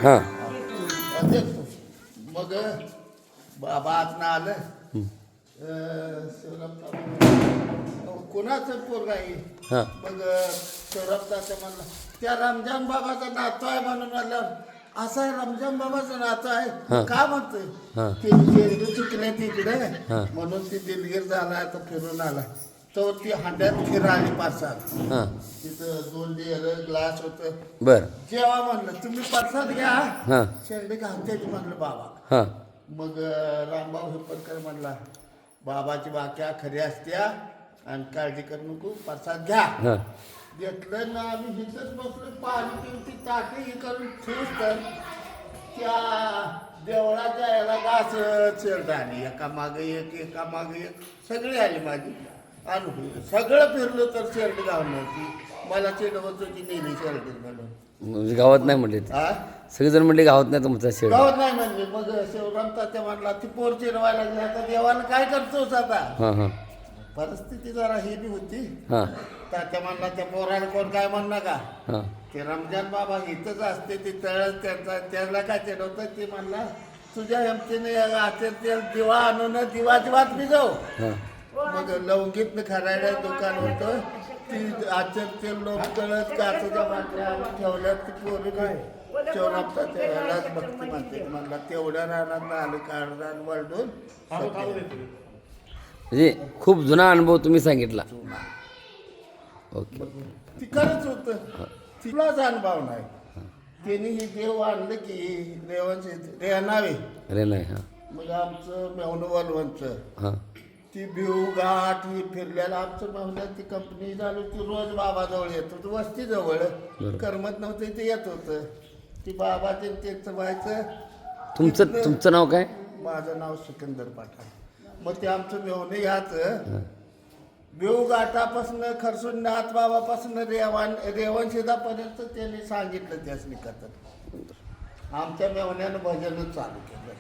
हां देतो. मग बाबा आतनं आलं. कोणाचं पोरगा आहे. हां मग सौरभदाचा म्हणला त्या रमजान बाबाचा नातू आहे म्हणून म्हणलं असा आहे रमजान बाबाचा नातू आहे का म्हणतोय. हां. ते जेरडू चुकले तिकडे हां. म्हणून ती दिलगीर झाला तो फिरून आला. तो ती हांड्यात फिराली पासात. हां तिथं 2 ग्लास होतं. बरं जेव्हा म्हणलं तुम्ही प्रसाद घ्या हां शेंडे घालते म्हणलं बाबा. हां मग रामभाऊ हिप्परकर म्हणला बाबाची वाक्या खरी असत्या आणि काळजी करू नको प्रसाद घ्या. हां घेतलं ना आम्ही इथंच बसलो पाणी पिऊन ती टाकी हे करून ठेवूस तर त्या देवळाच्या याला घास शेरडाणी एका मागे एक सगळी आली माझी अनुभव सगळं फिरलो तर शेरड गाव नव्हती. मला चिडवत होती नेली शेरड म्हणून. म्हणजे गावात नाही म्हणले हा सगळेजण म्हणले गावात नाही तुमचा शेड. गावात नाही म्हणले. मग शिवराम तात्या म्हणला ती पोर चिरवायला लागली आता देवाला काय करतोस आता. हां हां परिस्थिती जरा ही बी होती. हां तात्या म्हणला त्या पोराला कोण काय म्हणणार का. हां ते रमजान बाबा इथंच असते ती तळच त्यांचा त्याला काय चिडवतं ते म्हणला तुझ्या हिमतीने आचरते दिवा आणून दिवाची बातमी जाऊ. हां मग लवंगीतनं खराड्या दुकान होतं ती आचरते लोक कळत काचेच्या बाटल्या आणून ठेवल्यात ती पोरी काय चौरापता त्यालाच भक्ती म्हणते म्हणला तेवढ्या रानात आलं काढून वळडून म्हणजे खूप जुना अनुभव तुम्ही सांगितला. ओके ती खरंच होतं. तिलाच अनुभव नाही. त्यांनी ही देव आणलं की रेहनावे. अरे नाही हां मग आमचं मेवणं वलवणचं हां ती भिव घाट ही फिरल्याला आमचं मेवण्यात ती कंपनी झाली ती रोज बाबाजवळ येत होतं वस्तीजवळ करमत नव्हतं ते येत होतं. ती बाबाचे त्यांचं व्हायचं. तुमचं नाव काय. माझं नाव सिकंदर पठाण. मग ते आमचं मेवणं ह्याचं भिव घाटापासून खरसून नाथ बाबापासून रेवणशिदापर्यंत त्यांनी सांगितलं त्यासनी कथन. आमच्या मेवण्यानं भजनच चालू केलं.